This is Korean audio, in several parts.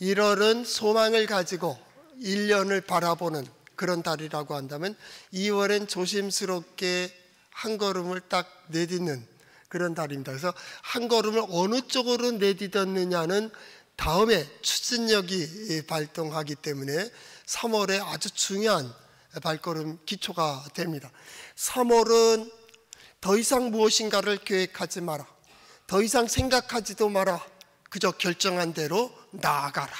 1월은 소망을 가지고 1년을 바라보는 그런 달이라고 한다면 2월엔 조심스럽게 한 걸음을 딱 내딛는 그런 달입니다. 그래서 한 걸음을 어느 쪽으로 내딛었느냐는 다음에 추진력이 발동하기 때문에 3월에 아주 중요한 발걸음 기초가 됩니다. 3월은 더 이상 무엇인가를 계획하지 마라. 더 이상 생각하지도 마라. 그저 결정한 대로 나아가라.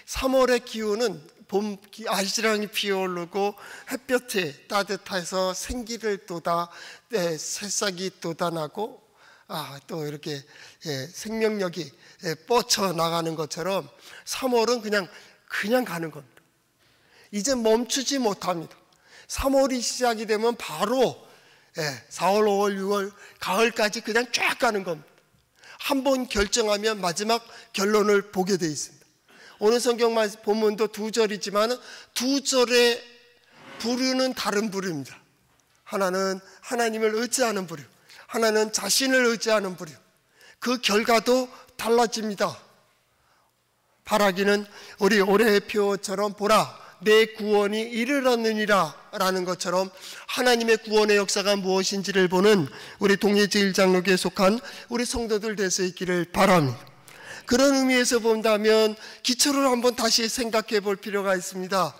3월의 기운은 봄 알지랑이 피어오르고 햇볕에 따뜻해서 생기를 돋아 새싹이 돋아나고 또 이렇게 생명력이 뻗쳐나가는 것처럼 3월은 그냥 가는 겁니다. 이제 멈추지 못합니다. 3월이 시작이 되면 바로 4월, 5월, 6월, 가을까지 그냥 쫙 가는 겁니다. 한번 결정하면 마지막 결론을 보게 돼 있습니다. 오늘 성경 본문도 2절이지만 2절의 부류는 다른 부류입니다. 하나는 하나님을 의지하는 부류, 하나는 자신을 의지하는 부류. 그 결과도 달라집니다. 바라기는 우리 올해의 표처럼 보라 내 구원이 이르렀느니라 라는 것처럼 하나님의 구원의 역사가 무엇인지를 보는 우리 동해제일장로교에 속한 우리 성도들 될 수 있기를 바랍니다. 그런 의미에서 본다면 기초를 한번 다시 생각해 볼 필요가 있습니다.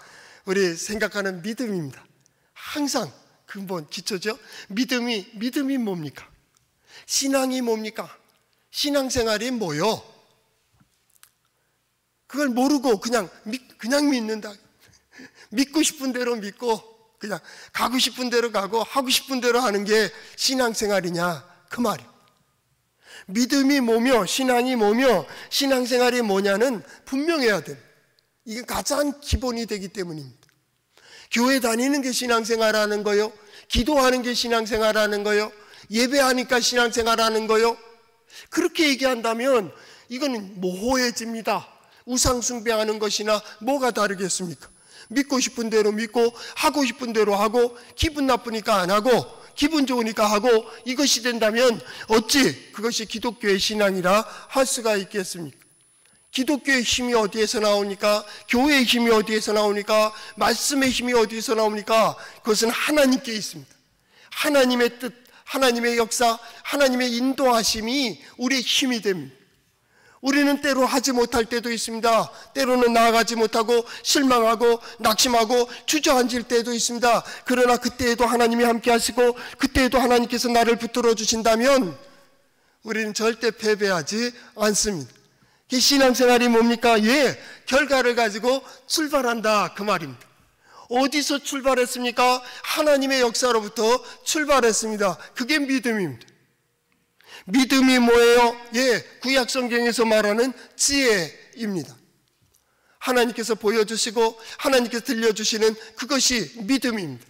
우리 생각하는 믿음입니다. 항상 근본 기초죠. 믿음이 뭡니까? 신앙이 뭡니까? 신앙생활이 뭐요? 그걸 모르고 그냥 믿는다. 믿고 싶은 대로 믿고 그냥 가고 싶은 대로 가고 하고 싶은 대로 하는 게 신앙생활이냐 그 말이에요. 믿음이 뭐며 신앙이 뭐며 신앙생활이 뭐냐는 분명해야 됩니다. 이게 가장 기본이 되기 때문입니다. 교회 다니는 게 신앙생활하는 거요, 기도하는 게 신앙생활하는 거요, 예배하니까 신앙생활하는 거요. 그렇게 얘기한다면 이거는 모호해집니다. 우상숭배하는 것이나 뭐가 다르겠습니까? 믿고 싶은 대로 믿고 하고 싶은 대로 하고 기분 나쁘니까 안 하고 기분 좋으니까 하고 이것이 된다면 어찌 그것이 기독교의 신앙이라 할 수가 있겠습니까? 기독교의 힘이 어디에서 나오니까? 교회의 힘이 어디에서 나오니까? 말씀의 힘이 어디에서 나오니까? 그것은 하나님께 있습니다. 하나님의 뜻, 하나님의 역사, 하나님의 인도하심이 우리의 힘이 됩니다. 우리는 때로 하지 못할 때도 있습니다. 때로는 나아가지 못하고 실망하고 낙심하고 주저앉을 때도 있습니다. 그러나 그때에도 하나님이 함께 하시고 그때에도 하나님께서 나를 붙들어 주신다면 우리는 절대 패배하지 않습니다. 이 신앙생활이 뭡니까? 결과를 가지고 출발한다 그 말입니다. 어디서 출발했습니까? 하나님의 역사로부터 출발했습니다. 그게 믿음입니다. 믿음이 뭐예요? 구약 성경에서 말하는 지혜입니다. 하나님께서 보여주시고 하나님께서 들려주시는 그것이 믿음입니다.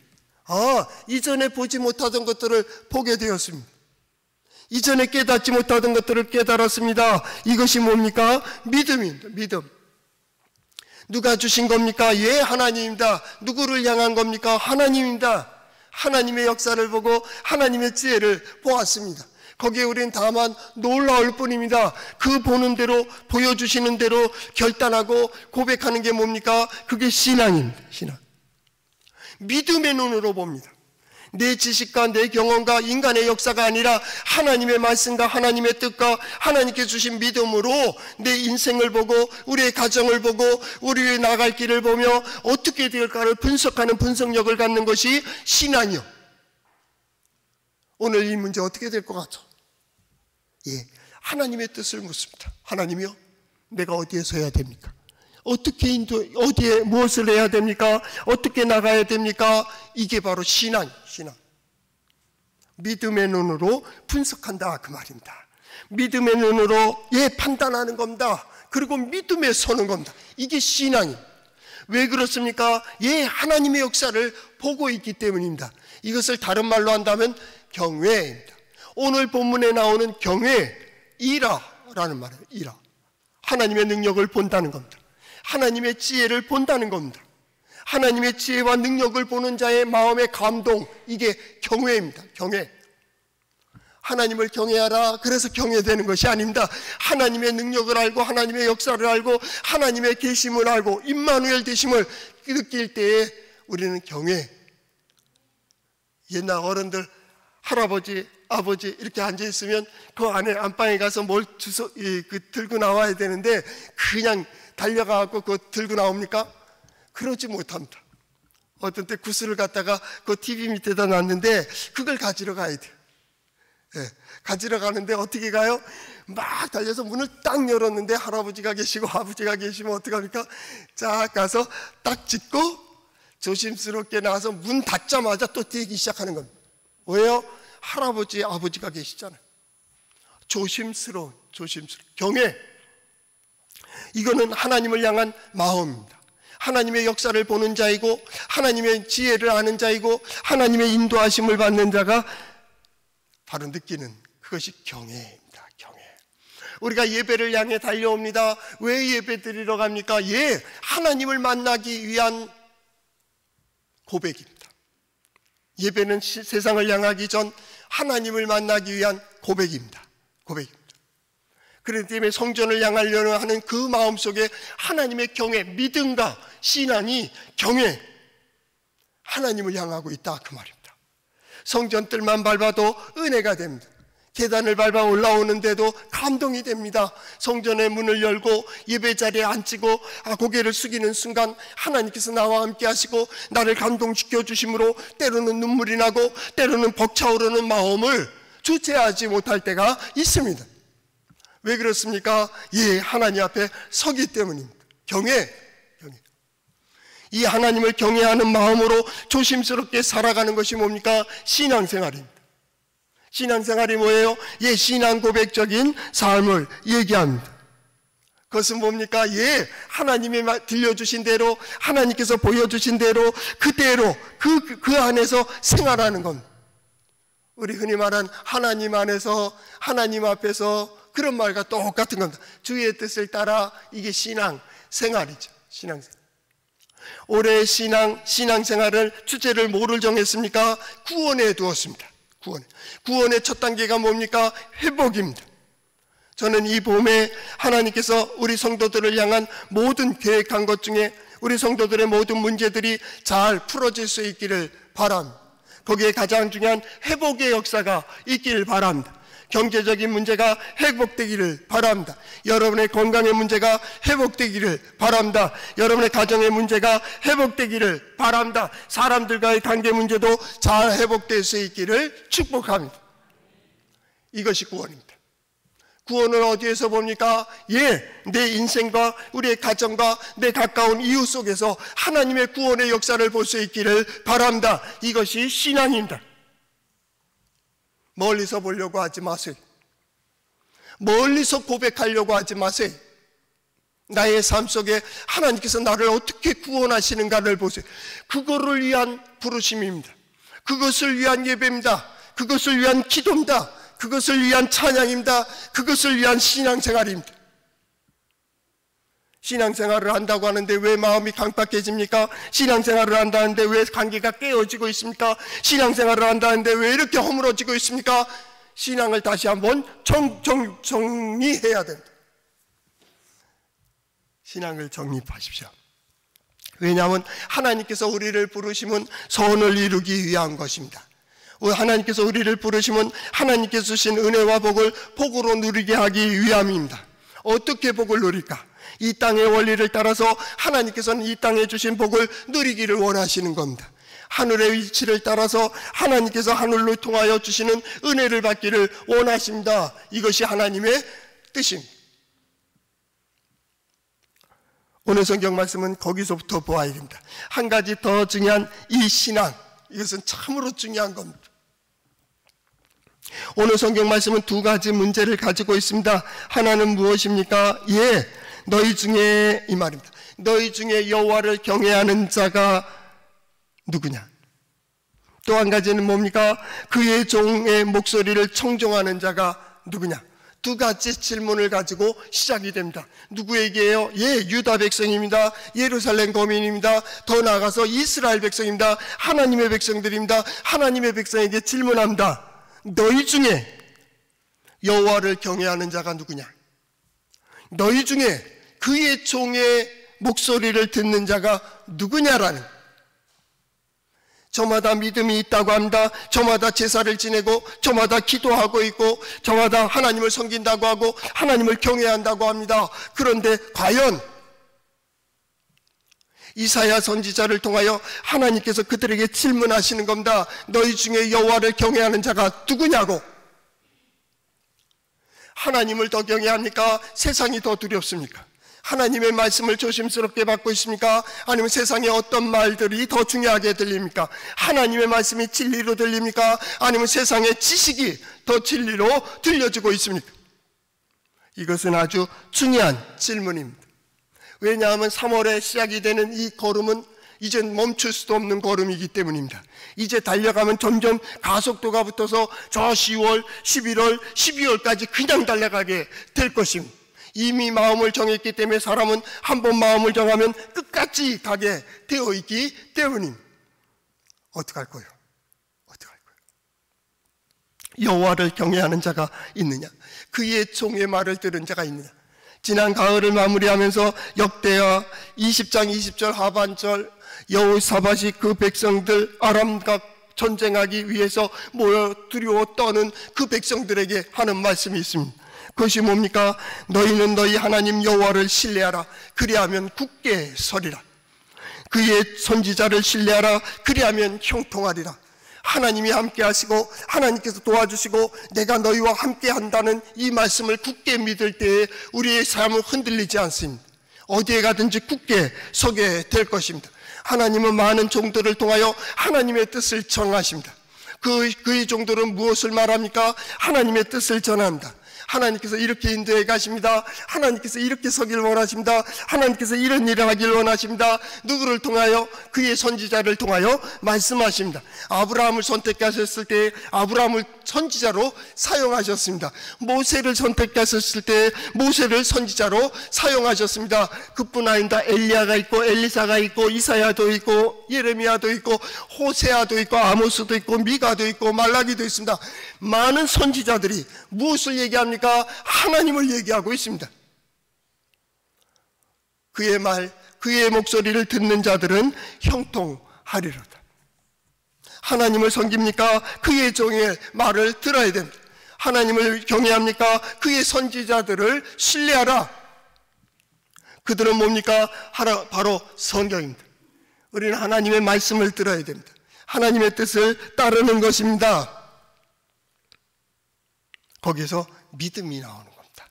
이전에 보지 못하던 것들을 보게 되었습니다. 이전에 깨닫지 못하던 것들을 깨달았습니다. 이것이 뭡니까? 믿음입니다. 믿음. 누가 주신 겁니까? 하나님입니다. 누구를 향한 겁니까? 하나님입니다. 하나님의 역사를 보고 하나님의 지혜를 보았습니다. 거기에 우리는 다만 놀라울 뿐입니다. 그 보는 대로 보여주시는 대로 결단하고 고백하는 게 뭡니까? 그게 신앙입니다. 신앙. 믿음의 눈으로 봅니다. 내 지식과 내 경험과 인간의 역사가 아니라 하나님의 말씀과 하나님의 뜻과 하나님께 주신 믿음으로 내 인생을 보고 우리의 가정을 보고 우리의 나갈 길을 보며 어떻게 될까를 분석하는 분석력을 갖는 것이 신앙이요. 오늘 이 문제 어떻게 될 것 같죠? 하나님의 뜻을 묻습니다. 하나님이요, 내가 어디에서 해야 됩니까? 어디에 무엇을 해야 됩니까? 어떻게 나가야 됩니까? 이게 바로 신앙. 믿음의 눈으로 분석한다 그 말입니다. 믿음의 눈으로 판단하는 겁니다. 그리고 믿음에 서는 겁니다. 이게 신앙입니다. 왜 그렇습니까? 하나님의 역사를 보고 있기 때문입니다. 이것을 다른 말로 한다면 경외입니다. 오늘 본문에 나오는 경외, 이라라는 말이에요. 이라. 하나님의 능력을 본다는 겁니다. 하나님의 지혜를 본다는 겁니다. 하나님의 지혜와 능력을 보는 자의 마음의 감동, 이게 경외입니다. 경외. 하나님을 경외하라 그래서 경외되는 것이 아닙니다. 하나님의 능력을 알고 하나님의 역사를 알고 하나님의 계심을 알고 임마누엘 되심을 느낄 때에 우리는 경외. 옛날 어른들 할아버지 아버지 이렇게 앉아있으면 그 안에 안방에 가서 뭘 들고 나와야 되는데 그냥 달려가고 그거 들고 나옵니까? 그러지 못합니다. 어떤 때 구슬을 갖다가 그 TV 밑에다 놨는데 그걸 가지러 가야 돼요. 예, 가지러 가는데 어떻게 가요? 막 달려서 문을 딱 열었는데 할아버지가 계시고 아버지가 계시면 어떡합니까? 쫙 가서 딱 짚고 조심스럽게 나와서 문 닫자마자 또 뛰기 시작하는 겁니다. 왜요? 할아버지 아버지가 계시잖아요. 조심스러운 경외. 이거는 하나님을 향한 마음입니다. 하나님의 역사를 보는 자이고 하나님의 지혜를 아는 자이고 하나님의 인도하심을 받는 자가 바로 느끼는 그것이 경외입니다. 경외. 우리가 예배를 향해 달려옵니다. 왜 예배 드리러 갑니까? 하나님을 만나기 위한 고백입니다. 예배는 세상을 향하기 전 하나님을 만나기 위한 고백입니다. 그렇기 때문에 성전을 향하려는 하는 그 마음속에 하나님의 경외, 믿음과 신앙이 경외, 하나님을 향하고 있다 그 말입니다. 성전 뜰만 밟아도 은혜가 됩니다. 계단을 밟아 올라오는데도 감동이 됩니다. 성전의 문을 열고 예배 자리에 앉히고 고개를 숙이는 순간 하나님께서 나와 함께 하시고 나를 감동시켜 주심으로 때로는 눈물이 나고 때로는 벅차오르는 마음을 주체하지 못할 때가 있습니다. 왜 그렇습니까? 하나님 앞에 서기 때문입니다. 경외. 이 하나님을 경외하는 마음으로 조심스럽게 살아가는 것이 뭡니까? 신앙생활입니다. 신앙생활이 뭐예요? 신앙 고백적인 삶을 얘기합니다. 그것은 뭡니까? 하나님이 들려주신 대로 하나님께서 보여주신 대로 그대로 그 안에서 생활하는 겁니다. 우리 흔히 말한 하나님 안에서 하나님 앞에서 그런 말과 똑같은 겁니다. 주의 뜻을 따라 이게 신앙생활이죠. 신앙생활. 올해 신앙생활을 주제를 뭐를 정했습니까? 구원에 두었습니다. 구원의 첫 단계가 뭡니까? 회복입니다. 저는 이 봄에 하나님께서 우리 성도들을 향한 모든 계획한 것 중에 우리 성도들의 모든 문제들이 잘 풀어질 수 있기를 바랍니다. 거기에 가장 중요한 회복의 역사가 있기를 바랍니다. 경제적인 문제가 회복되기를 바랍니다. 여러분의 건강의 문제가 회복되기를 바랍니다. 여러분의 가정의 문제가 회복되기를 바랍니다. 사람들과의 관계 문제도 잘 회복될 수 있기를 축복합니다. 이것이 구원입니다. 구원은 어디에서 봅니까? 내 인생과 우리의 가정과 내 가까운 이웃 속에서 하나님의 구원의 역사를 볼 수 있기를 바랍니다. 이것이 신앙입니다. 멀리서 보려고 하지 마세요. 멀리서 고백하려고 하지 마세요. 나의 삶 속에 하나님께서 나를 어떻게 구원하시는가를 보세요. 그거를 위한 부르심입니다. 그것을 위한 예배입니다. 그것을 위한 기도입니다. 그것을 위한 찬양입니다. 그것을 위한 신앙생활입니다. 신앙생활을 한다고 하는데 왜 마음이 강팍해집니까? 신앙생활을 한다는데 왜 관계가 깨어지고 있습니까? 신앙생활을 한다는데 왜 이렇게 허물어지고 있습니까? 신앙을 다시 한번 정리해야 됩니다. 신앙을 정립하십시오. 왜냐하면 하나님께서 우리를 부르심은 선을 이루기 위한 것입니다. 하나님께서 우리를 부르심은 하나님께서 주신 은혜와 복을 복으로 누리게 하기 위함입니다. 어떻게 복을 누릴까? 이 땅의 원리를 따라서 하나님께서는 이 땅에 주신 복을 누리기를 원하시는 겁니다. 하늘의 위치를 따라서 하나님께서 하늘로 통하여 주시는 은혜를 받기를 원하십니다. 이것이 하나님의 뜻입니다. 오늘 성경 말씀은 거기서부터 보아야 됩니다. 한 가지 더 중요한 이 신앙, 이것은 참으로 중요한 겁니다. 오늘 성경 말씀은 두 가지 문제를 가지고 있습니다. 하나는 무엇입니까? 너희 중에, 이 말입니다. 너희 중에 여호와를 경외하는 자가 누구냐? 또 한 가지는 뭡니까? 그의 종의 목소리를 청종하는 자가 누구냐? 두 가지 질문을 가지고 시작이 됩니다. 누구에게요? 유다 백성입니다. 예루살렘 거민입니다. 더 나아가서 이스라엘 백성입니다. 하나님의 백성들입니다. 하나님의 백성에게 질문합니다. 너희 중에 여호와를 경외하는 자가 누구냐? 너희 중에 그의 종의 목소리를 듣는 자가 누구냐라는, 저마다 믿음이 있다고 합니다. 저마다 제사를 지내고 저마다 기도하고 있고 저마다 하나님을 섬긴다고 하고 하나님을 경외한다고 합니다. 그런데 과연 이사야 선지자를 통하여 하나님께서 그들에게 질문하시는 겁니다. 너희 중에 여호와를 경외하는 자가 누구냐고. 하나님을 더 경외합니까? 세상이 더 두렵습니까? 하나님의 말씀을 조심스럽게 받고 있습니까? 아니면 세상의 어떤 말들이 더 중요하게 들립니까? 하나님의 말씀이 진리로 들립니까? 아니면 세상의 지식이 더 진리로 들려지고 있습니까? 이것은 아주 중요한 질문입니다. 왜냐하면 3월에 시작이 되는 이 걸음은 이젠 멈출 수도 없는 걸음이기 때문입니다. 이제 달려가면 점점 가속도가 붙어서 저 10월, 11월, 12월까지 그냥 달려가게 될 것입니다. 이미 마음을 정했기 때문에 사람은 한번 마음을 정하면 끝까지 가게 되어 있기 때문입니다. 어떡할 거예요? 어떡할 거예요? 여호와를 경외하는 자가 있느냐? 그의 종의 말을 들은 자가 있느냐? 지난 가을을 마무리하면서 역대하 20장 20절 하반절, 여호사밧이 그 백성들 아람과 전쟁하기 위해서 모여 두려워 떠는 그 백성들에게 하는 말씀이 있습니다. 그것이 뭡니까? 너희는 너희 하나님 여호와를 신뢰하라. 그리하면 굳게 서리라. 그의 선지자를 신뢰하라. 그리하면 형통하리라. 하나님이 함께 하시고 하나님께서 도와주시고 내가 너희와 함께 한다는 이 말씀을 굳게 믿을 때에 우리의 삶은 흔들리지 않습니다. 어디에 가든지 굳게 서게 될 것입니다. 하나님은 많은 종들을 통하여 하나님의 뜻을 전하십니다. 그의 종들은 무엇을 말합니까? 하나님의 뜻을 전합니다. 하나님께서 이렇게 인도해 가십니다. 하나님께서 이렇게 서기를 원하십니다. 하나님께서 이런 일을 하기를 원하십니다. 누구를 통하여? 그의 선지자를 통하여 말씀하십니다. 아브라함을 선택하셨을 때 아브라함을 선지자로 사용하셨습니다. 모세를 선택하셨을 때 모세를 선지자로 사용하셨습니다. 그뿐 아닙니다. 엘리야가 있고 엘리사가 있고 이사야도 있고 예레미야도 있고 호세아도 있고 아모스도 있고 미가도 있고 말라기도 있습니다. 많은 선지자들이 무엇을 얘기합니까? 하나님을 얘기하고 있습니다. 그의 말, 그의 목소리를 듣는 자들은 형통하리로다. 하나님을 섬깁니까? 그의 종의 말을 들어야 됩니다. 하나님을 경외합니까? 그의 선지자들을 신뢰하라. 그들은 뭡니까? 바로 성경입니다. 우리는 하나님의 말씀을 들어야 됩니다. 하나님의 뜻을 따르는 것입니다. 거기서 믿음이 나오는 겁니다.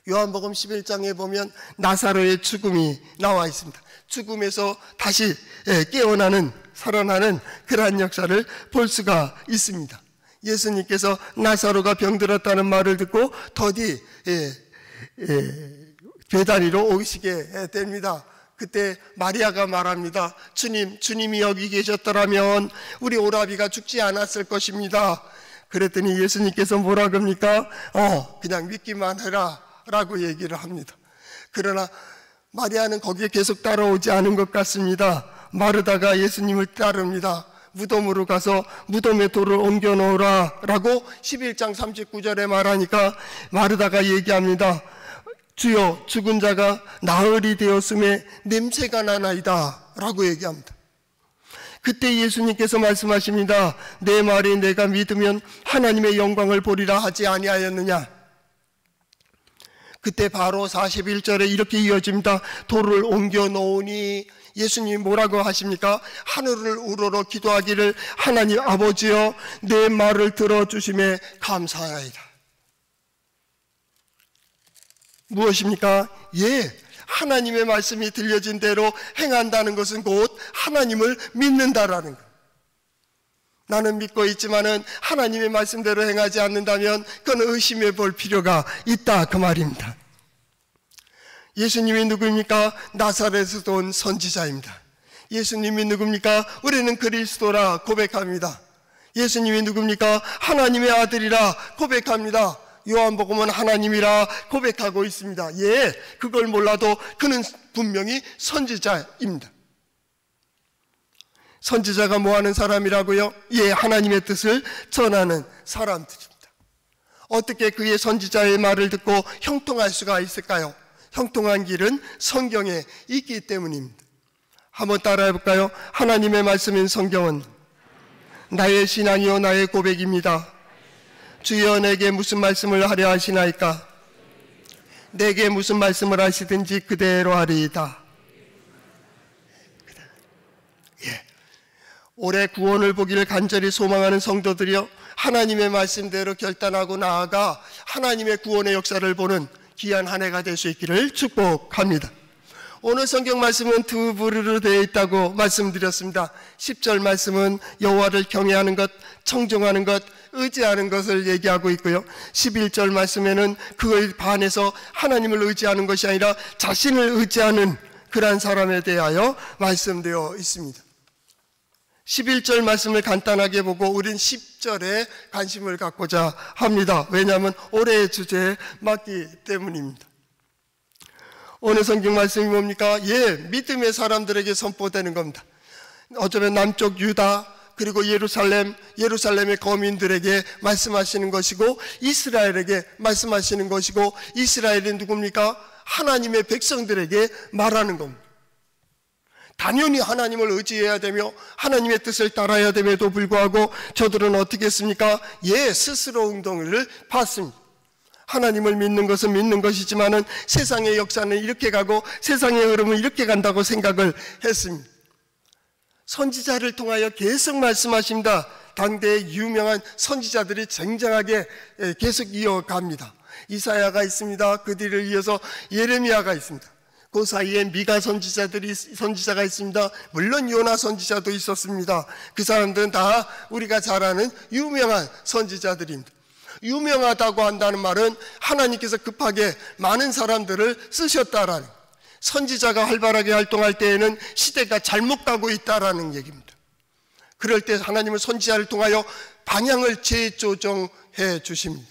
요한복음 11장에 보면 나사로의 죽음이 나와 있습니다. 죽음에서 다시 깨어나는, 살아나는 그러한 역사를 볼 수가 있습니다. 예수님께서 나사로가 병들었다는 말을 듣고 더디 배다리로 오시게 됩니다. 그때 마리아가 말합니다. 주님이 여기 계셨더라면 우리 오라비가 죽지 않았을 것입니다. 그랬더니 예수님께서 뭐라 그럽니까? 그냥 믿기만 해라 라고 얘기를 합니다. 그러나 마리아는 거기에 계속 따라오지 않은 것 같습니다. 마르다가 예수님을 따릅니다. 무덤으로 가서 무덤에 돌을 옮겨 놓으라 라고 11장 39절에 말하니까 마르다가 얘기합니다. 주여, 죽은 자가 나흘이 되었음에 냄새가 나나이다 라고 얘기합니다. 그때 예수님께서 말씀하십니다. 내 말이 내가 믿으면 하나님의 영광을 보리라 하지 아니하였느냐. 그때 바로 41절에 이렇게 이어집니다. 돌을 옮겨 놓으니 예수님이 뭐라고 하십니까? 하늘을 우러러 기도하기를 하나님 아버지여 내 말을 들어주심에 감사하이다. 무엇입니까? 하나님의 말씀이 들려진 대로 행한다는 것은 곧 하나님을 믿는다라는 것. 나는 믿고 있지만은 하나님의 말씀대로 행하지 않는다면 그건 의심해 볼 필요가 있다 그 말입니다. 예수님이 누구입니까? 나사렛에서 온 선지자입니다. 예수님이 누굽니까? 우리는 그리스도라 고백합니다. 예수님이 누굽니까? 하나님의 아들이라 고백합니다. 요한복음은 하나님이라 고백하고 있습니다. 그걸 몰라도 그는 분명히 선지자입니다. 선지자가 뭐 하는 사람이라고요? 하나님의 뜻을 전하는 사람들입니다. 어떻게 그의 선지자의 말을 듣고 형통할 수가 있을까요? 형통한 길은 성경에 있기 때문입니다. 한번 따라해 볼까요? 하나님의 말씀인 성경은 나의 신앙이요 나의 고백입니다. 주여 내게 무슨 말씀을 하려 하시나이까? 내게 무슨 말씀을 하시든지 그대로 하리이다. 올해 구원을 보기를 간절히 소망하는 성도들이여, 하나님의 말씀대로 결단하고 나아가 하나님의 구원의 역사를 보는 귀한 한 해가 될 수 있기를 축복합니다. 오늘 성경 말씀은 두 부류로 되어 있다고 말씀드렸습니다. 10절 말씀은 여호와를 경외하는 것, 청종하는 것, 의지하는 것을 얘기하고 있고요. 11절 말씀에는 그거에 반해서 하나님을 의지하는 것이 아니라 자신을 의지하는 그러한 사람에 대하여 말씀되어 있습니다. 11절 말씀을 간단하게 보고 우린 10절에 관심을 갖고자 합니다. 왜냐하면 올해의 주제에 맞기 때문입니다. 오늘 성경 말씀이 뭡니까? 믿음의 사람들에게 선포되는 겁니다. 어쩌면 남쪽 유다 그리고 예루살렘의 거민들에게 말씀하시는 것이고, 이스라엘에게 말씀하시는 것이고, 이스라엘이 누굽니까? 하나님의 백성들에게 말하는 겁니다. 당연히 하나님을 의지해야 되며 하나님의 뜻을 따라야 됨에도 불구하고 저들은 어떻게 했습니까? 스스로 웅덩이를 팠습니다. 하나님을 믿는 것은 믿는 것이지만은 세상의 역사는 이렇게 가고 세상의 흐름은 이렇게 간다고 생각을 했습니다. 선지자를 통하여 계속 말씀하십니다. 당대의 유명한 선지자들이 쟁쟁하게 계속 이어갑니다. 이사야가 있습니다. 그 뒤를 이어서 예레미야가 있습니다. 그 사이에 미가 선지자가 있습니다. 물론 요나 선지자도 있었습니다. 그 사람들은 다 우리가 잘 아는 유명한 선지자들입니다. 유명하다고 한다는 말은 하나님께서 급하게 많은 사람들을 쓰셨다라는, 선지자가 활발하게 활동할 때에는 시대가 잘못 가고 있다라는 얘기입니다. 그럴 때 하나님은 선지자를 통하여 방향을 재조정해 주십니다.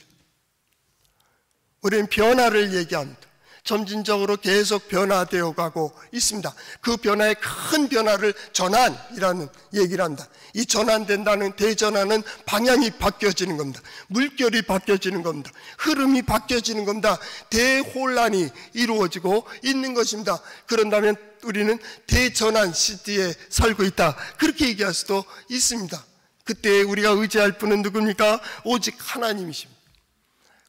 우리는 변화를 얘기합니다. 점진적으로 계속 변화되어 가고 있습니다. 그 변화의 큰 변화를 전환이라는 얘기를 합니다. 이 전환된다는, 대전환은 방향이 바뀌어지는 겁니다. 물결이 바뀌어지는 겁니다. 흐름이 바뀌어지는 겁니다. 대혼란이 이루어지고 있는 것입니다. 그런다면 우리는 대전환 시대에 살고 있다, 그렇게 얘기할 수도 있습니다. 그때 우리가 의지할 분은 누굽니까? 오직 하나님이십니다.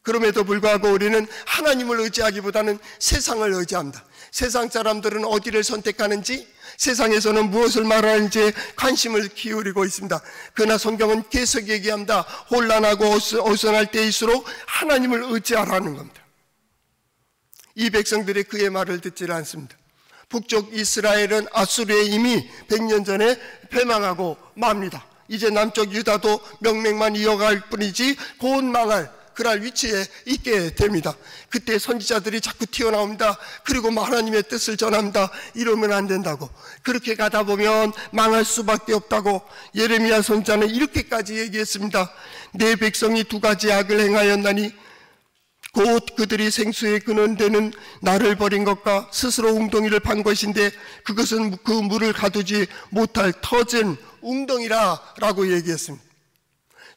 그럼에도 불구하고 우리는 하나님을 의지하기보다는 세상을 의지합니다. 세상 사람들은 어디를 선택하는지, 세상에서는 무엇을 말하는지에 관심을 기울이고 있습니다. 그러나 성경은 계속 얘기합니다. 혼란하고 어수선할 때일수록 하나님을 의지하라는 겁니다. 이 백성들이 그의 말을 듣지 않습니다. 북쪽 이스라엘은 아수르에 이미 100년 전에 패망하고 맙니다. 이제 남쪽 유다도 명맥만 이어갈 뿐이지 곧 망할 그럴 위치에 있게 됩니다. 그때 선지자들이 자꾸 튀어나옵니다. 그리고 하나님의 뜻을 전합니다. 이러면 안 된다고, 그렇게 가다 보면 망할 수밖에 없다고 예레미야 선지자는 이렇게까지 얘기했습니다. 내 백성이 두 가지 악을 행하였나니 곧 그들이 생수의 근원되는 나를 버린 것과 스스로 웅덩이를 판 것인데 그것은 그 물을 가두지 못할 터진 웅덩이라 라고 얘기했습니다.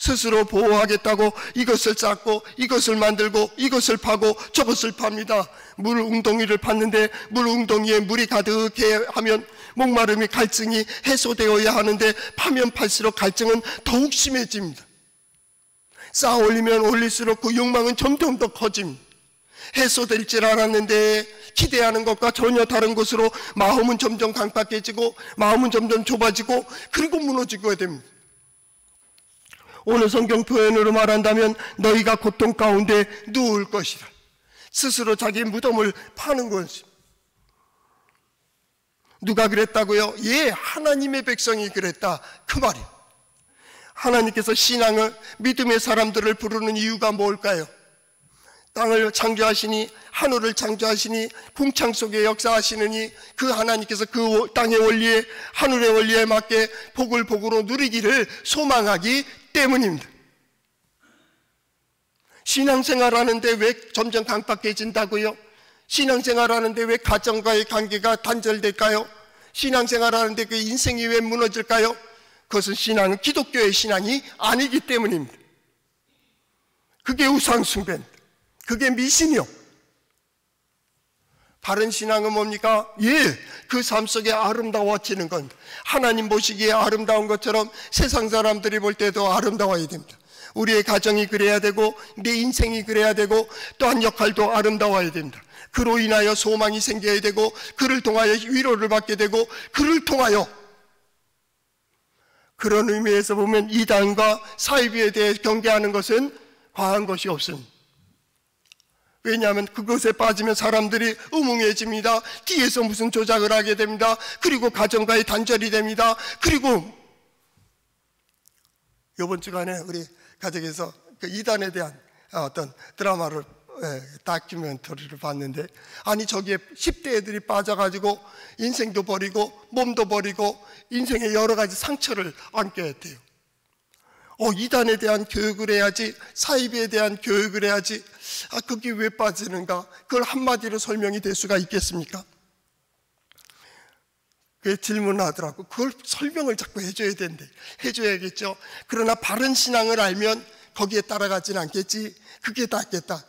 스스로 보호하겠다고 이것을 쌓고 이것을 만들고 이것을 파고 저것을 팝니다. 물 웅덩이를 팠는데 물 웅덩이에 물이 가득해 하면 목마름이, 갈증이 해소되어야 하는데 파면 팔수록 갈증은 더욱 심해집니다. 쌓아 올리면 올릴수록 그 욕망은 점점 더 커집니다. 해소될 줄 알았는데 기대하는 것과 전혀 다른 것으로 마음은 점점 강팍해지고 마음은 점점 좁아지고 그리고 무너지게 됩니다. 오늘 성경 표현으로 말한다면 너희가 고통 가운데 누울 것이라. 스스로 자기 무덤을 파는 것입니다. 누가 그랬다고요? 하나님의 백성이 그랬다, 그 말이에요. 하나님께서 신앙을, 믿음의 사람들을 부르는 이유가 뭘까요? 땅을 창조하시니, 하늘을 창조하시니, 궁창 속에 역사하시느니 그 하나님께서 그 땅의 원리에, 하늘의 원리에 맞게 복을 복으로 누리기를 소망하기 때문입니다. 신앙생활 하는데 왜 점점 강팍해진다고요? 신앙생활 하는데 왜 가정과의 관계가 단절될까요? 신앙생활 하는데 그 인생이 왜 무너질까요? 그것은 기독교의 신앙이 아니기 때문입니다. 그게 우상숭배입니다. 그게 미신이요. 바른 신앙은 뭡니까? 그 삶 속에 아름다워지는 건 하나님 보시기에 아름다운 것처럼 세상 사람들이 볼 때도 아름다워야 됩니다. 우리의 가정이 그래야 되고 내 인생이 그래야 되고 또한 역할도 아름다워야 됩니다. 그로 인하여 소망이 생겨야 되고 그를 통하여 위로를 받게 되고 그를 통하여 그런 의미에서 보면 이단과 사이비에 대해 경계하는 것은 과한 것이 없습니다. 왜냐하면 그것에 빠지면 사람들이 음흉해집니다. 뒤에서 무슨 조작을 하게 됩니다. 그리고 가정과의 단절이 됩니다. 그리고 이번 주간에 우리 가족에서 그 이단에 대한 어떤 드라마를 다큐멘터리를 봤는데, 아니 저기에 10대 애들이 빠져가지고 인생도 버리고 몸도 버리고 인생의 여러 가지 상처를 안게 했대요. 이단에 대한 교육을 해야지, 사이비에 대한 교육을 해야지. 거기 왜 빠지는가? 그걸 한마디로 설명이 될 수가 있겠습니까? 그 질문을 하더라고. 그걸 설명을 자꾸 해줘야 된대. 해줘야겠죠. 그러나 바른 신앙을 알면 거기에 따라가지는 않겠지. 그게 낫겠다.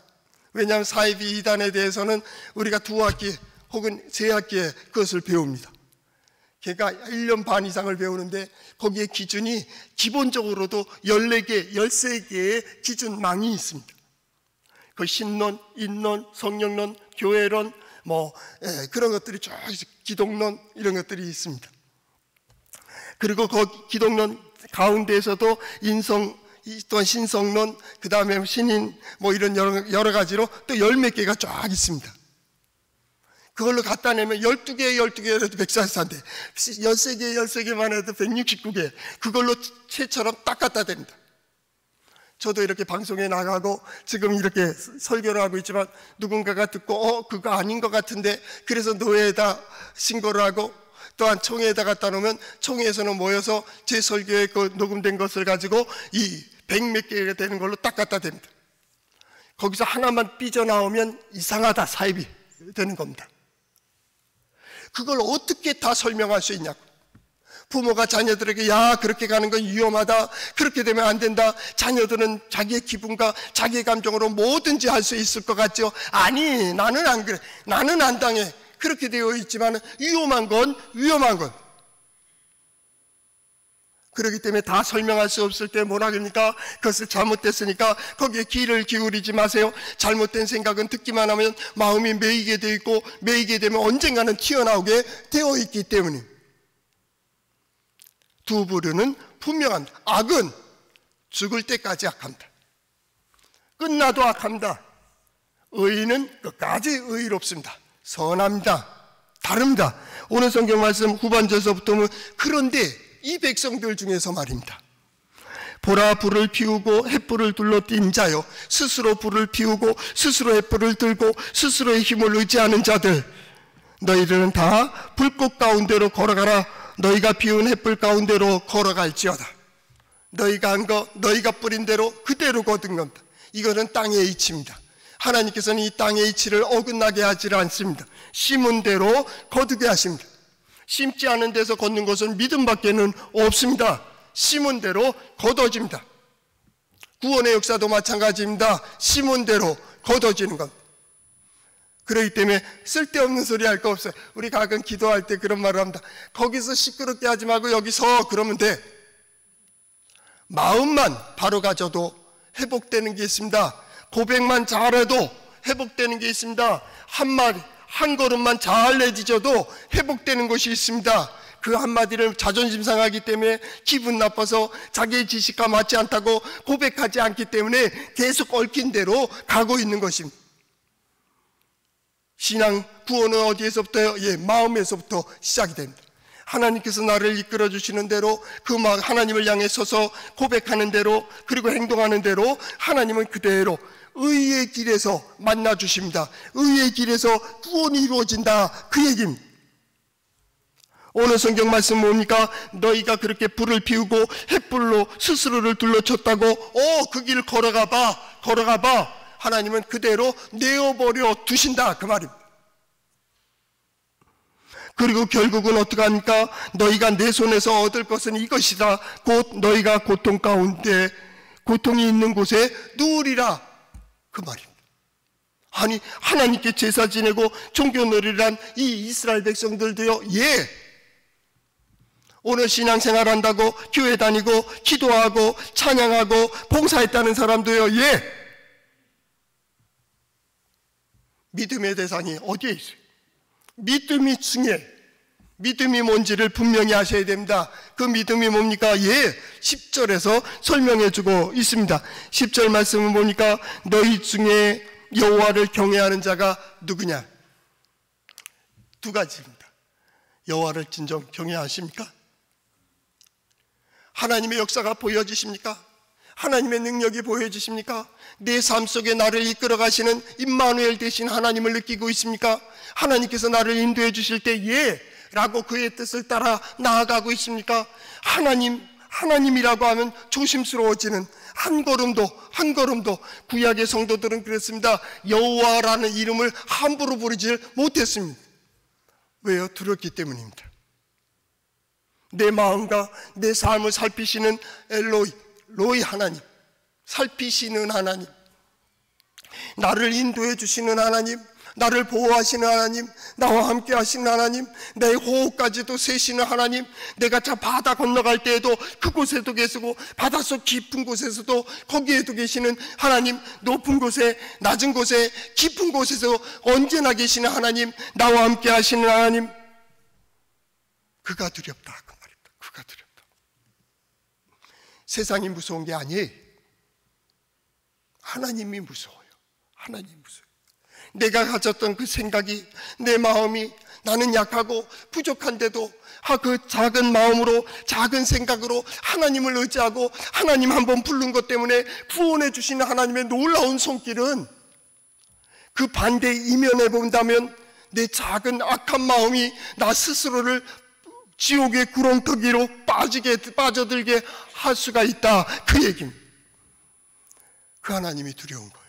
왜냐하면 사이비 이단에 대해서는 우리가 2학기 혹은 3학기에 그것을 배웁니다. 걔가 1년 반 이상을 배우는데 거기에 기준이 기본적으로도 14개, 13개의 기준망이 있습니다. 그 신론, 인론, 성령론, 교회론, 그런 것들이 쭉 기독론 이런 것들이 있습니다. 그리고 그 기독론 가운데에서도 인성, 또한 신성론, 그 다음에 신인 이런 여러 가지로 또 10몇 개가 쫙 있습니다. 그걸로 갖다 내면 12개, 12개라도 144인데 13개, 13개만 해도 169개. 그걸로 채처럼 딱 갖다 댑니다. 저도 이렇게 방송에 나가고 지금 이렇게 설교를 하고 있지만 누군가가 듣고 그거 아닌 것 같은데 그래서 노예에다 신고를 하고 또한 총회에다 갖다 놓으면 총회에서는 모여서 제 설교에 그 녹음된 것을 가지고 이 100몇 개가 되는 걸로 딱 갖다 댑니다. 거기서 하나만 삐져나오면 이상하다, 사입이 되는 겁니다. 그걸 어떻게 다 설명할 수 있냐고. 부모가 자녀들에게 그렇게 가는 건 위험하다, 그렇게 되면 안 된다. 자녀들은 자기의 기분과 자기의 감정으로 뭐든지 할 수 있을 것 같죠. 아니, 나는 안 그래. 나는 안 당해. 그렇게 되어 있지만 위험한 건 위험한 건. 그렇기 때문에 다 설명할 수 없을 때 뭐라 합니까? 그것을 잘못됐으니까 거기에 귀를 기울이지 마세요. 잘못된 생각은 듣기만 하면 마음이 매이게 되어 있고 매이게 되면 언젠가는 튀어나오게 되어 있기 때문에 두 부류는 분명합니다. 악은 죽을 때까지 악합니다. 끝나도 악합니다. 의인은 끝까지 의롭습니다. 선합니다. 다릅니다. 오늘 성경 말씀 후반절서부터 보면 그런데 이 백성들 중에서 말입니다. 보라, 불을 피우고 횃불을 둘러 띈 자여, 스스로 불을 피우고 스스로 횃불을 들고 스스로의 힘을 의지하는 자들, 너희들은 다 불꽃 가운데로 걸어가라. 너희가 피운 횃불 가운데로 걸어갈지어다. 너희가 한 거, 너희가 뿌린 대로 그대로 거둔 겁니다. 이거는 땅의 이치입니다. 하나님께서는 이 땅의 이치를 어긋나게 하지 않습니다. 심은 대로 거두게 하십니다. 심지 않은 데서 걷는 것은 믿음밖에는 없습니다. 심은 대로 거둬집니다. 구원의 역사도 마찬가지입니다. 심은 대로 거둬지는 것. 그렇기 때문에 쓸데없는 소리 할 거 없어요. 우리 가끔 기도할 때 그런 말을 합니다. 거기서 시끄럽게 하지 말고 여기서 그러면 돼. 마음만 바로 가져도 회복되는 게 있습니다. 고백만 잘해도 회복되는 게 있습니다. 한 걸음만 잘 내딛어도 회복되는 것이 있습니다. 그 한마디를 자존심 상하기 때문에 기분 나빠서 자기의 지식과 맞지 않다고 고백하지 않기 때문에 계속 얽힌 대로 가고 있는 것입니다. 신앙 구원은 어디에서부터요? 마음에서부터 시작이 됩니다. 하나님께서 나를 이끌어 주시는 대로 그 하나님을 향해 서서 고백하는 대로 그리고 행동하는 대로 하나님은 그대로 의의 길에서 만나 주십니다. 의의 길에서 구원이 이루어진다, 그 얘기입니다. 오늘 성경 말씀 뭡니까? 너희가 그렇게 불을 피우고 횃불로 스스로를 둘러쳤다고 그 길 걸어가 봐. 하나님은 그대로 내어버려 두신다, 그 말입니다. 그리고 결국은 어떻게 합니까? 너희가 내 손에서 얻을 것은 이것이다. 곧 너희가 고통 가운데 고통이 있는 곳에 누우리라. 그 말입니다. 아니, 하나님께 제사 지내고 종교놀이란 이 이스라엘 백성들도요, 예, 오늘 신앙생활 한다고 교회 다니고 기도하고 찬양하고 봉사했다는 사람도요, 예, 믿음의 대상이 어디에 있어요? 믿음이 중요해. 믿음이 뭔지를 분명히 아셔야 됩니다. 그 믿음이 뭡니까? 예, 10절에서 설명해 주고 있습니다. 10절 말씀을 보니까 너희 중에 여호와를 경외하는 자가 누구냐? 두 가지입니다. 여호와를 진정 경외하십니까? 하나님의 역사가 보여지십니까? 하나님의 능력이 보여지십니까? 내 삶 속에 나를 이끌어 가시는 임마누엘 되신 하나님을 느끼고 있습니까? 하나님께서 나를 인도해 주실 때 예, 라고 그의 뜻을 따라 나아가고 있습니까? 하나님이라고 하면 조심스러워지는 한 걸음도 구약의 성도들은 그랬습니다. 여호와라는 이름을 함부로 부르지 못했습니다. 왜요? 두렵기 때문입니다. 내 마음과 내 삶을 살피시는 로이 하나님, 살피시는 하나님, 나를 인도해 주시는 하나님, 나를 보호하시는 하나님, 나와 함께 하시는 하나님, 내 호흡까지도 세시는 하나님, 내가 저 바다 건너갈 때에도 그곳에도 계시고 바닷속 깊은 곳에서도 거기에도 계시는 하나님, 높은 곳에 낮은 곳에 깊은 곳에서 언제나 계시는 하나님, 나와 함께 하시는 하나님, 그가 두렵다 그 말입니다. 그가 두렵다. 세상이 무서운 게 아니에요. 하나님이 무서워요. 하나님이 무서워요. 내가 가졌던 그 생각이, 내 마음이, 나는 약하고 부족한데도 그 작은 마음으로, 작은 생각으로 하나님을 의지하고 하나님 한번 부른 것 때문에 구원해 주시는 하나님의 놀라운 손길은, 그 반대 이면에 본다면 내 작은 악한 마음이 나 스스로를 지옥의 구렁텅이로 빠져들게 할 수가 있다, 그 얘기입니다. 그 하나님이 두려운 거예요.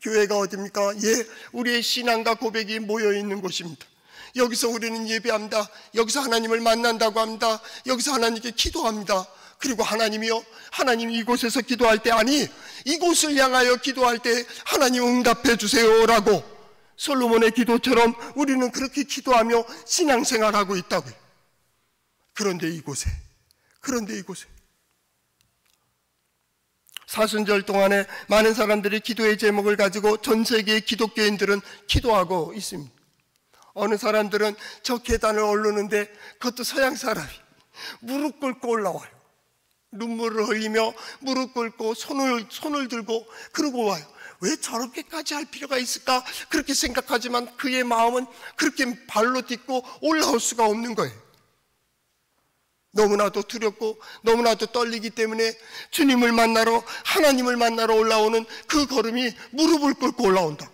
교회가 어디입니까? 예, 우리의 신앙과 고백이 모여있는 곳입니다. 여기서 우리는 예배합니다. 여기서 하나님을 만난다고 합니다. 여기서 하나님께 기도합니다. 그리고 하나님이요, 하나님 이곳에서 기도할 때, 아니 이곳을 향하여 기도할 때 하나님 응답해 주세요라고, 솔로몬의 기도처럼 우리는 그렇게 기도하며 신앙생활하고 있다고요. 그런데 이곳에 사순절 동안에 많은 사람들이 기도의 제목을 가지고 전 세계의 기독교인들은 기도하고 있습니다. 어느 사람들은 저 계단을 오르는데, 그것도 서양 사람이 무릎 꿇고 올라와요. 눈물을 흘리며 무릎 꿇고 손을 들고 그러고 와요. 왜 저렇게까지 할 필요가 있을까? 그렇게 생각하지만 그의 마음은 그렇게 발로 딛고 올라올 수가 없는 거예요. 너무나도 두렵고 너무나도 떨리기 때문에 주님을 만나러, 하나님을 만나러 올라오는 그 걸음이 무릎을 꿇고 올라온다.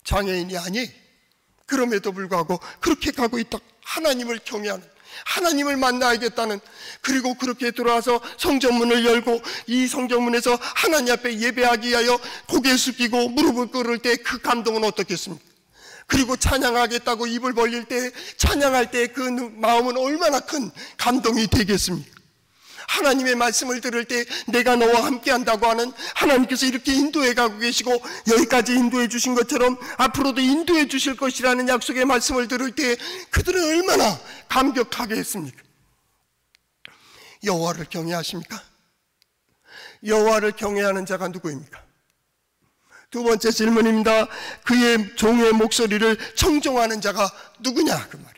장애인이 아니, 그럼에도 불구하고 그렇게 가고 있다. 하나님을 경외하는, 하나님을 만나야겠다는, 그리고 그렇게 들어와서 성전문을 열고 이 성전문에서 하나님 앞에 예배하기 위하여 고개 숙이고 무릎을 꿇을 때 그 감동은 어떻겠습니까? 그리고 찬양하겠다고 입을 벌릴 때, 찬양할 때 그 마음은 얼마나 큰 감동이 되겠습니까? 하나님의 말씀을 들을 때 내가 너와 함께 한다고 하는 하나님께서 이렇게 인도해 가고 계시고, 여기까지 인도해 주신 것처럼 앞으로도 인도해 주실 것이라는 약속의 말씀을 들을 때 그들은 얼마나 감격하겠습니까? 여호와를 경외하십니까? 여호와를 경외하는 자가 누구입니까? 두 번째 질문입니다. 그의 종의 목소리를 청종하는 자가 누구냐, 그 말이에요.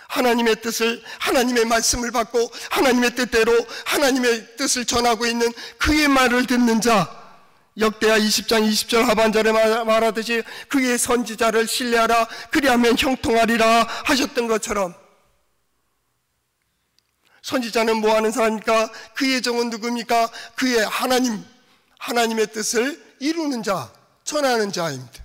하나님의 뜻을, 하나님의 말씀을 받고 하나님의 뜻대로 하나님의 뜻을 전하고 있는 그의 말을 듣는 자, 역대하 20장 20절 하반절에 말하듯이 그의 선지자를 신뢰하라, 그리하면 형통하리라 하셨던 것처럼, 선지자는 뭐 하는 사람입니까? 그의 종은 누굽니까? 그의 하나님의 뜻을 이루는 자, 전하는 자입니다.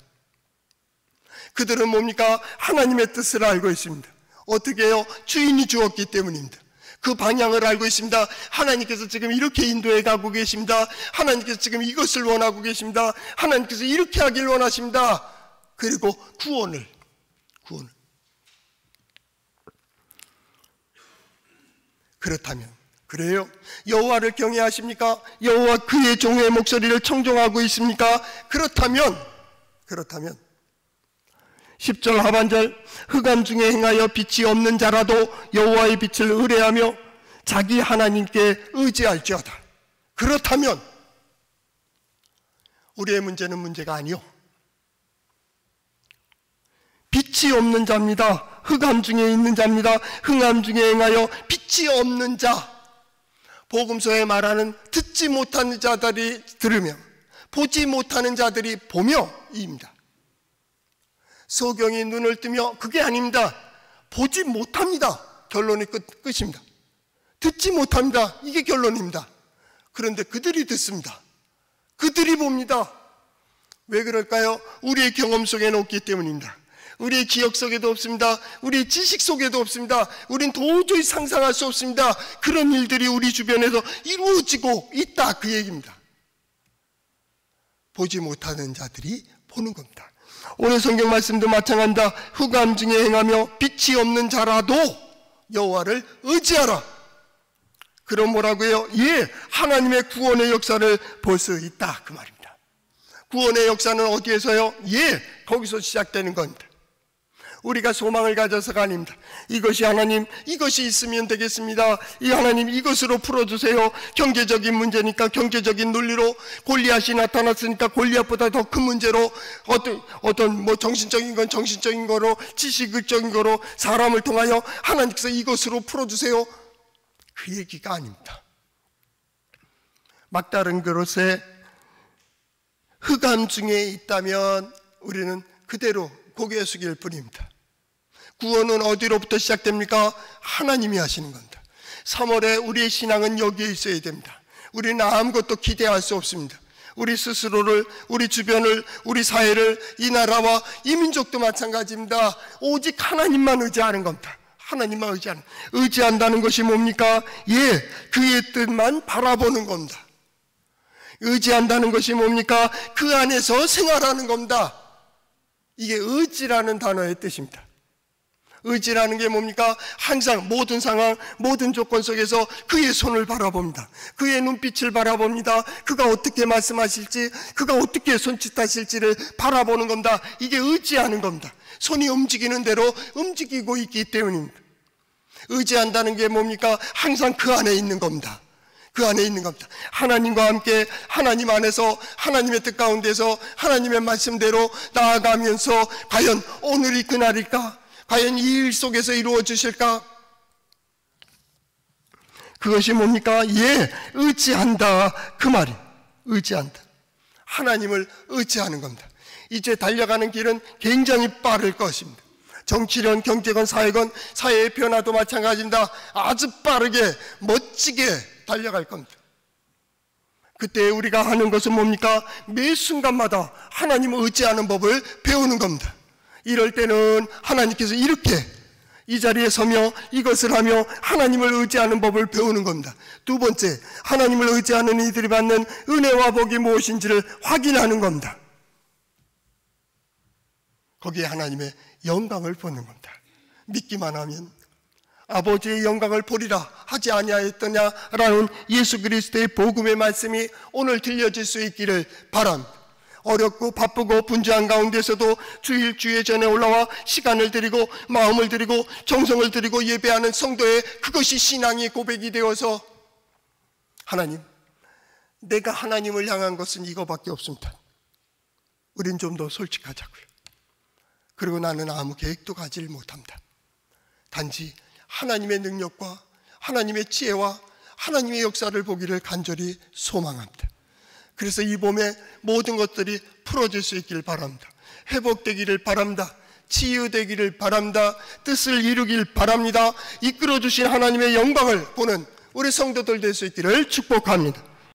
그들은 뭡니까? 하나님의 뜻을 알고 있습니다. 어떻게 해요? 주인이 주었기 때문입니다. 그 방향을 알고 있습니다. 하나님께서 지금 이렇게 인도해 가고 계십니다. 하나님께서 지금 이것을 원하고 계십니다. 하나님께서 이렇게 하길 원하십니다. 그리고 구원을. 그렇다면 그래요. 여호와를 경외하십니까? 여호와 그의 종의 목소리를 청종하고 있습니까? 그렇다면 10절 하반절, 흑암 중에 행하여 빛이 없는 자라도 여호와의 빛을 의뢰하며 자기 하나님께 의지할지어다. 그렇다면 우리의 문제는 문제가 아니요, 빛이 없는 자입니다. 흑암 중에 있는 자입니다. 흑암 중에 행하여 빛이 없는 자, 복음서에 말하는 듣지 못하는 자들이 들으며 보지 못하는 자들이 보며 입니다. 소경이 눈을 뜨며 그게 아닙니다. 보지 못합니다. 결론이 끝입니다. 듣지 못합니다. 이게 결론입니다. 그런데 그들이 듣습니다. 그들이 봅니다. 왜 그럴까요? 우리의 경험 속에는 없기 때문입니다. 우리의 기억 속에도 없습니다. 우리의 지식 속에도 없습니다. 우린 도저히 상상할 수 없습니다. 그런 일들이 우리 주변에서 이루어지고 있다, 그 얘기입니다. 보지 못하는 자들이 보는 겁니다. 오늘 성경 말씀도 마찬가지입니다. 흑암 중에 행하며 빛이 없는 자라도 여호와를 의지하라. 그럼 뭐라고요? 예, 하나님의 구원의 역사를 볼 수 있다, 그 말입니다. 구원의 역사는 어디에서요? 예, 거기서 시작되는 겁니다. 우리가 소망을 가져서가 아닙니다. 이것이 하나님, 이것이 있으면 되겠습니다. 이 하나님, 이것으로 풀어주세요. 경제적인 문제니까 경제적인 논리로, 골리앗이 나타났으니까 골리앗보다 더 큰 문제로, 어떤 뭐 정신적인 건 정신적인 거로, 지식적인 거로 사람을 통하여 하나님께서 이것으로 풀어주세요, 그 얘기가 아닙니다. 막다른 그릇에 흑암 중에 있다면 우리는 그대로 고개 숙일 뿐입니다. 구원은 어디로부터 시작됩니까? 하나님이 하시는 겁니다. 3월에 우리의 신앙은 여기에 있어야 됩니다. 우리는 아무것도 기대할 수 없습니다. 우리 스스로를, 우리 주변을, 우리 사회를, 이 나라와 이 민족도 마찬가지입니다. 오직 하나님만 의지하는 겁니다. 하나님만 의지한다는 것이 뭡니까? 예, 그의 뜻만 바라보는 겁니다. 의지한다는 것이 뭡니까? 그 안에서 생활하는 겁니다. 이게 의지라는 단어의 뜻입니다. 의지라는 게 뭡니까? 항상 모든 상황, 모든 조건 속에서 그의 손을 바라봅니다. 그의 눈빛을 바라봅니다. 그가 어떻게 말씀하실지, 그가 어떻게 손짓하실지를 바라보는 겁니다. 이게 의지하는 겁니다. 손이 움직이는 대로 움직이고 있기 때문입니다. 의지한다는 게 뭡니까? 항상 그 안에 있는 겁니다. 그 안에 있는 겁니다. 하나님과 함께 하나님 안에서 하나님의 뜻 가운데서 하나님의 말씀대로 나아가면서 과연 오늘이 그날일까? 과연 이 일 속에서 이루어 주실까? 그것이 뭡니까? 예, 의지한다, 그 말이. 의지한다. 하나님을 의지하는 겁니다. 이제 달려가는 길은 굉장히 빠를 것입니다. 정치론, 경제건, 사회건, 사회의 변화도 마찬가지입니다. 아주 빠르게, 멋지게 달려갈 겁니다. 그때 우리가 하는 것은 뭡니까? 매 순간마다 하나님을 의지하는 법을 배우는 겁니다. 이럴 때는 하나님께서 이렇게 이 자리에 서며 이것을 하며 하나님을 의지하는 법을 배우는 겁니다. 두 번째, 하나님을 의지하는 이들이 받는 은혜와 복이 무엇인지를 확인하는 겁니다. 거기에 하나님의 영광을 보는 겁니다. 믿기만 하면 아버지의 영광을 보리라 하지 아니하였더냐라는 예수 그리스도의 복음의 말씀이 오늘 들려질 수 있기를 바랍니다. 어렵고 바쁘고 분주한 가운데서도 주일 주의 전에 올라와 시간을 드리고 마음을 드리고 정성을 드리고 예배하는 성도의 그것이 신앙의 고백이 되어서 하나님, 내가 하나님을 향한 것은 이거밖에 없습니다. 우린 좀 더 솔직하자고요. 그리고 나는 아무 계획도 가지를 못합니다. 단지 하나님의 능력과 하나님의 지혜와 하나님의 역사를 보기를 간절히 소망합니다. 그래서 이 봄에 모든 것들이 풀어질 수 있기를 바랍니다. 회복되기를 바랍니다. 치유되기를 바랍니다. 뜻을 이루길 바랍니다. 이끌어주신 하나님의 영광을 보는 우리 성도들 될 수 있기를 축복합니다.